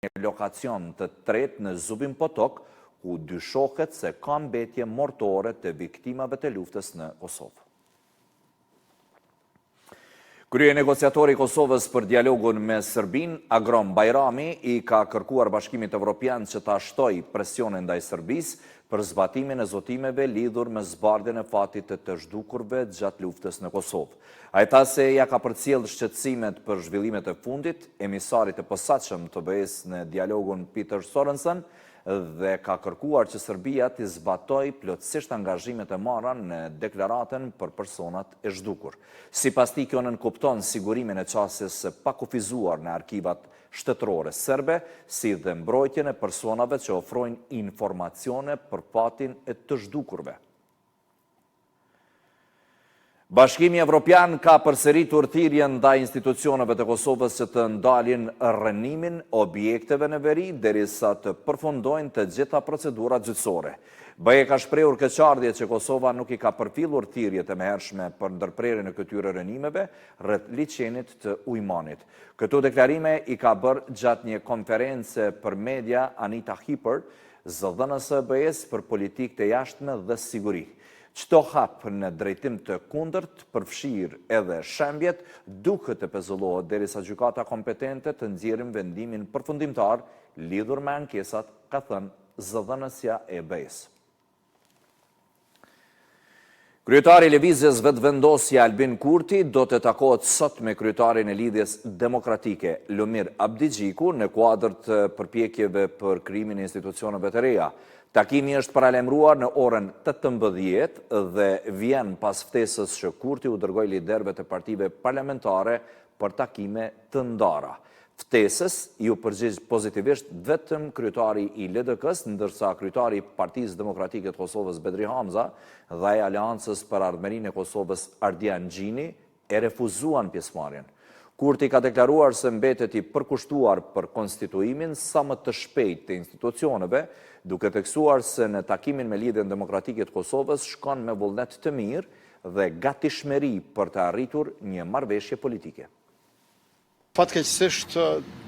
një lokacion të tretë në Zubin Potok, ku dyshohet se ka mbetje mortore të viktimave të luftës në Kosovë. Krye negociatori i Kosovës për dialogun me Serbin, Agrom Bajrami, i ka kërkuar Bashkimit Evropian që ta shtoj presionin ndaj Serbisë për zbatimin e zotimeve lidhur me zbardhjen e fatit të zhdukurve gjatë luftës në Kosovë. Ai tha se ja ka përcjell shqetësimet për zhvillimet e fundit, emisarit e posaçëm të BE-s në dialogun Peter Sorensen, dhe ka kërkuar që Serbia të zbatoj plotësisht angazhimet e marra në deklaratën për personat e zhdukur. Sipas tij, kjo nënkupton sigurimin e qasjes së pakufizuar në arkivat shtetërore serbe, si dhe mbrojtjen e personave që ofrojnë informacione për fatin e të zhdukurve. Bashkimi Evropian ka përsëritur thirrjen ndaj institucioneve të Kosovës që të ndalin rënimin objekteve në veri derisa të përfundojnë të gjitha procedurat gjyqësore. BE ka shprehur keqardhje që Kosova nuk i ka përfillur thirrjet e mëhershme për ndërprerjen e këtyre rënimeve rreth liçenit të Ujmanit. Këto deklarime i ka bërë gjatë një konference për media Anita Hipper, zëdhënëse e BE-s për politikë të jashtme dhe siguri. Çdo hap në drejtim të kundërt, përfshirë edhe shembjet, duhet të pezullohet derisa gjykata kompetente të nxjerrin vendimin përfundimtar lidhur me ankesat, ka thënë zëdhënësja e BE-s. Kryetari i Lëvizjes Vetëvendosje Albin Kurti do të takohet sot me kryetarin e Lidhjes Demokratike Lumir Abdigjiku në kuadër të përpjekjeve për krijimin e institucioneve të reja. Takimi është paralajmëruar në orën 18 dhe vjen pas ftesës që Kurti u dërgoi liderëve të partive parlamentare për takime të ndara. Ftesës ju përgjigj pozitivisht vetëm kryetari i LDK-s, ndërsa kryetari i Partisë Demokratike të Kosovës Bedri Hamza dhe ai Aleancës për Ardhmërinë e Kosovës Ardian Gjini e refuzuan pjesëmarrjen. Kurti ka deklaruar se mbetet i përkushtuar për konstituimin sa më të shpejt të institucioneve, duke theksuar se në takimin me Lidhjen Demokratike të Kosovës shkon me vullnet të mirë dhe gatishmëri për të arritur një marrëveshje politike. Fatkeqësisht,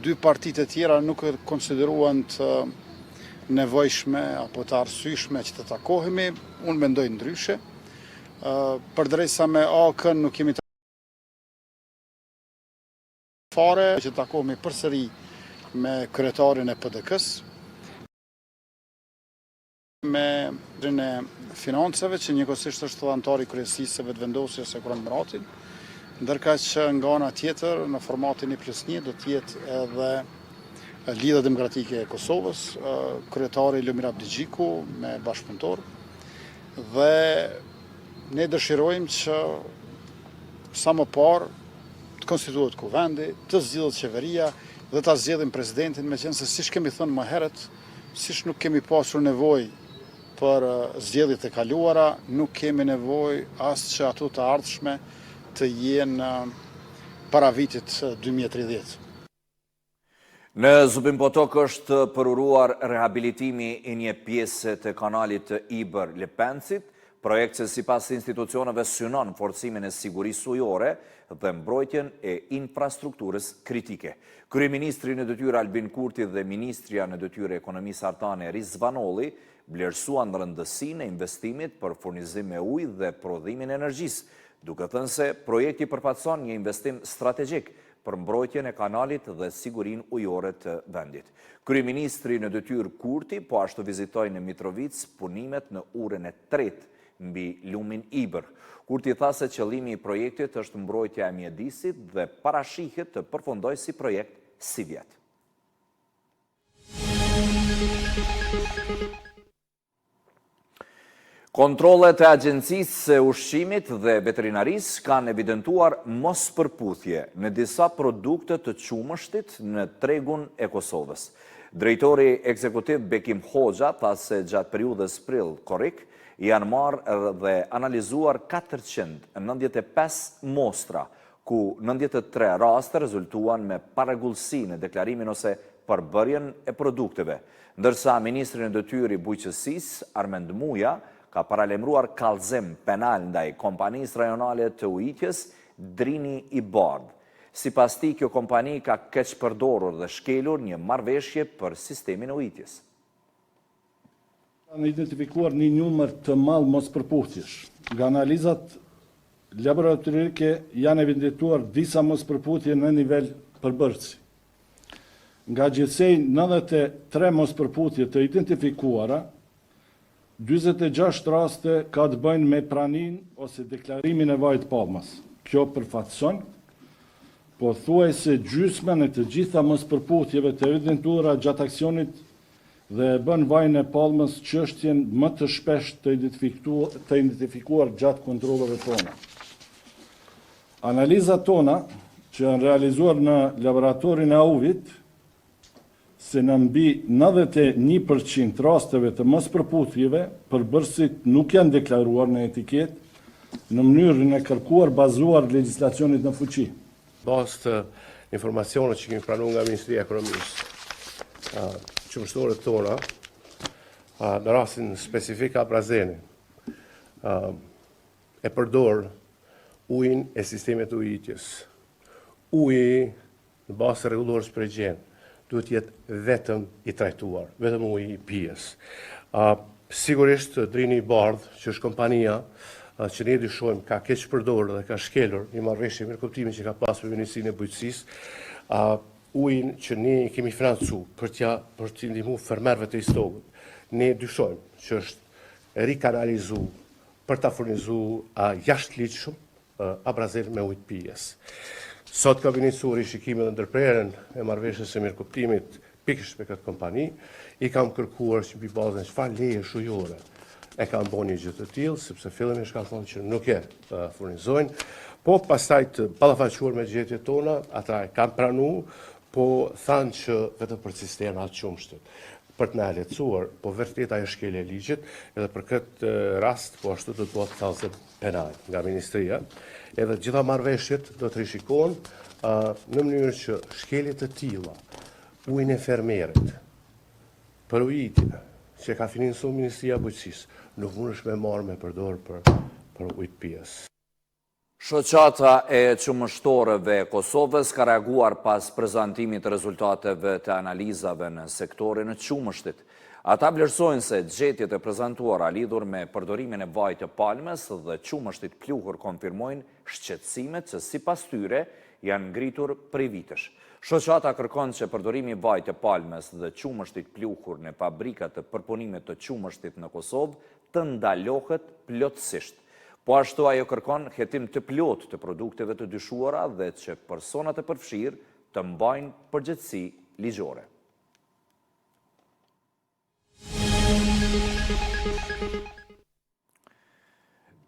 dy partitë e tjera nuk e konsideruan të nevojshme apo të arsyeshme që të takohemi. Unë mendoj ndryshe. Përderisa me AK-n nuk kemi fare që takohemi përsëri me kryetarin e PDK-s, me ministrin e Financave, që njëkohësisht është antar i kryesisë së Vetëvendosjes së Kurrant Muratin, ndërka që nga ana tjetër, në formatin 1+1, do t'jetë edhe Lidhja Demokratike e Kosovës, kryetari Lumir Abdigjiku me bashkëpunëtor, dhe ne dëshirojmë që sa më parë të konstituohet kuvendi, të zgjidhet qeveria dhe ta zgjedhim presidentin, meqense siç kemi thënë më herët, siç nuk kemi pasur nevojë për zgjedhjet e kaluara, nuk kemi nevojë as që ato të ardhshme të jenë para vitit 2030. Në Zubin Potok është përuruar rehabilitimi i një pjese të kanalit të Ibër-Lepencit, projekt që sipas institucioneve synon forcimin e sigurisë ujore dhe mbrojtjen e infrastrukturës kritike. Kryeministri në detyrë Albin Kurti dhe Ministrja në detyrë Ekonomisë Artane Rizvanolli vlerësuan rëndësinë e investimit për furnizim me ujë dhe prodhimin e energjisë, duke thënë se projekti përfaqëson një investim strategjik për mbrojtjen e kanalit dhe sigurinë ujore të vendit. Kryeministri në detyrë Kurti po ashtu vizitoi në Mitrovic punimet në urën e 3 mbi lumin Ibër. Kurti tha se qëllimi i projektit është mbrojtja e mjedisit dhe parashihet të përfundojë si projekt si vjet. Kontrollet e Agjencisë së Ushqimit dhe Veterinarisë kanë evidentuar mospërputhje në disa produkte të qumështit në tregun e Kosovës. Drejtori ekzekutiv Bekim Hoxha tha se gjatë periudhës prill-korrik janë marrë dhe analizuar 495 mostra, ku 93 raste rezultuan me parregullsi në deklarimin ose përbërjen e produkteve, ndërsa ministri në detyrë i bujqësisë Armend Muja ka paralajmëruar kallëzim penal ndaj kompanisë rajonale të ujitjes Drini i Bardh. Sipas tij, kjo kompani ka keq përdorur dhe shkelur një marrëveshje për sistemin e ujitjes. Kanë identifikuar një numër të madh mospërputhjesh. Nga analizat laboratorike janë evidentuar disa mospërputhje në nivel përbërësi. Nga gjithsej 93 mospërputhje të identifikuara, 46 raste ka të bëjnë me pranin ose deklarimin e vajit palmës. Kjo përfaqëson pothuajse gjysmën e të gjitha mospërputhjeve të evidentuara gjatë aksionit dhe bën vajin e palmës çështjen më të shpesh të identifikuar gjatë kontrolleve tona. Analizat tona që janë realizuar në laboratorin e AUV-it, se në mbi 91% rasteve të mospërputhjeve, përbërësit nuk janë deklaruar në etiket në mënyrën e kërkuar bazuar legjislacionit në fuqi. Bazë të informacionet që kemi pranuar nga Ministria e Ekonomisë, qumështore tona, në rastin specifik Abrazeni, e përdor ujin e sistemet ujitjes. Uji në bazë të rregullorës për higjenë duhet jetë vetëm i trajtuar, vetëm uji i pijes. Sigurisht Drini i Bardh, që është kompania që ne dyshojmë ka keq përdorur dhe ka shkelur një marrëveshje me kuptimin që ka pasur me Ministrinë e Bujqësisë, ujin që ne kemi financuar për të ndihmuar fermerëve të Istokut, ne dyshojmë që është rikanalizuar për ta furnizuar jashtëligjshëm Abrazel me ujë të pijes. Sot ka iniciuar rishikimin dhe ndërprerjen e marrëveshjes së mirëkuptimit pikërisht me këtë kompani, i kam kërkuar që mbi bazën e çfarë leje ujore e kanë bënë një gjë të tillë, sepse fillimisht kanë thonë që nuk e furnizojnë, po pastaj të ballafaqur me gjetjet tona, ata e kanë pranuar, po thanë që vetëm për cisternat qumshtit. Për të na lehtësuar, po vërtet ajo shkelje e ligjit, edhe për këtë rast, po ashtu do të bëhet thallëse penal nga Ministria, edhe gjitha marrëveshjet do të rishikohen në mënyrë që shkelje të tilla, ujin e fermerit, për ujitje, që ka financuar Ministria e Bujqësisë, nuk mundesh me marrë me përdor për ujë të pijes. Shoqata e qumështorëve e Kosovës ka reaguar pas prezantimit të rezultateve të analizave në sektorin e qumështit. Ata vlerësojnë se gjetjet e prezantuara lidhur me përdorimin e vajit të palmës dhe qumështit pluhur konfirmojnë shqetësimet që sipas tyre janë ngritur prej vitesh. Shoqata kërkon që përdorimi i vajit të palmës dhe qumështit pluhur në fabrikat të përpunimit të qumështit në Kosovë të ndalohet plotësisht. Po ashtu ajo kërkon hetim të plot të produkteve të dyshuara dhe që personat e përfshirë të mbajnë përgjegjësi ligjore.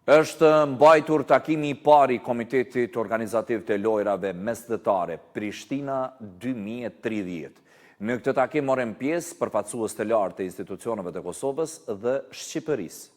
Është mbajtur takimi i parë i Komitetit Organizativ të Lojrave Mesdhetare Prishtina 2030. Në këtë takim morën pjesë përfaqësues të lartë të institucioneve të Kosovës dhe Shqipërisë.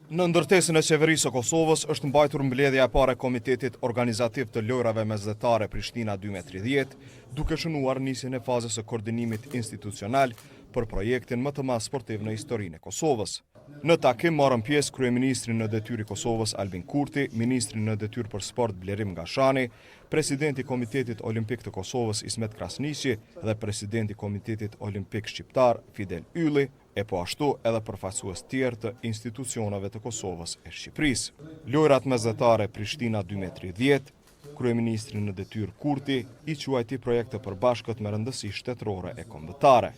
Në ndërtesën e qeverisë së Kosovës është mbajtur mbledhja e parë e Komitetit Organizativ të Lojrave Mesdhetare Prishtina 2030, duke shënuar nisjen e fazës së koordinimit institucional për projektin më të madh sportiv në historinë e Kosovës. Në takim morën pjesë kryeministri në detyrë i Kosovës Albin Kurti, ministri në detyrë për sport Blerim Gashani, presidenti i Komitetit Olimpik të Kosovës Ismet Krasniqi dhe presidenti i Komitetit Olimpik Shqiptar Fidel Ylli, e po ashtu edhe përfaqësues tjerë të institucioneve të Kosovës e Shqipërisë. Lojrat mesdhetare Prishtina 2030, kryeministri në detyrë Kurti i quajti projekte përbashkët me rëndësi shtetërore e kombëtare.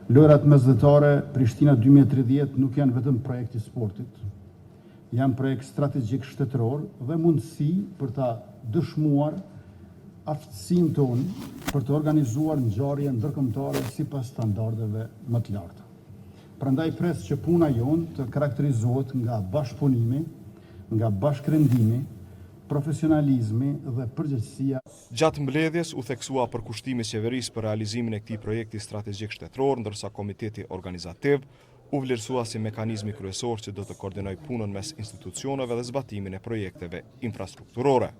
Lojrat mesdhetare Prishtina 2030 nuk janë vetëm projekt i sportit, janë projekt strategjik shtetëror dhe mundësi për ta dëshmuar aftësinë tonë për të organizuar ngjarje ndërkombëtare sipas standardeve më të larta. Prandaj pres që puna jonë të karakterizohet nga bashkëpunimi, nga bashkërendimi, profesionalizmi dhe përgjegjësia. Gjatë mbledhjes u theksua përkushtimi i qeverisë për realizimin e këtij projekti strategjik shtetëror, ndërsa Komiteti Organizativ u vlerësua si mekanizmi kryesor që do të koordinojë punën mes institucioneve dhe zbatimin e projekteve infrastrukturore.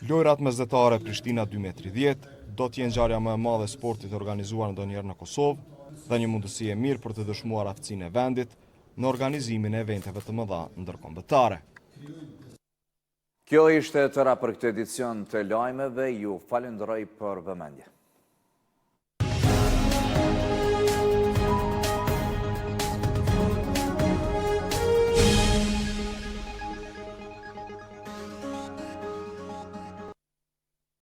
Lojrat mesdhetare Prishtina 2030 do të jenë ngjarja më e madhe e sportit organizuar ndonjëherë në Kosovë dhe një mundësi e mirë për të dëshmuar aftësinë e vendit në organizimin e eventeve të mëdha ndërkombëtare. Kjo ishte tëra për këtë edicion të lajmeve, ju falenderoj për vëmendje.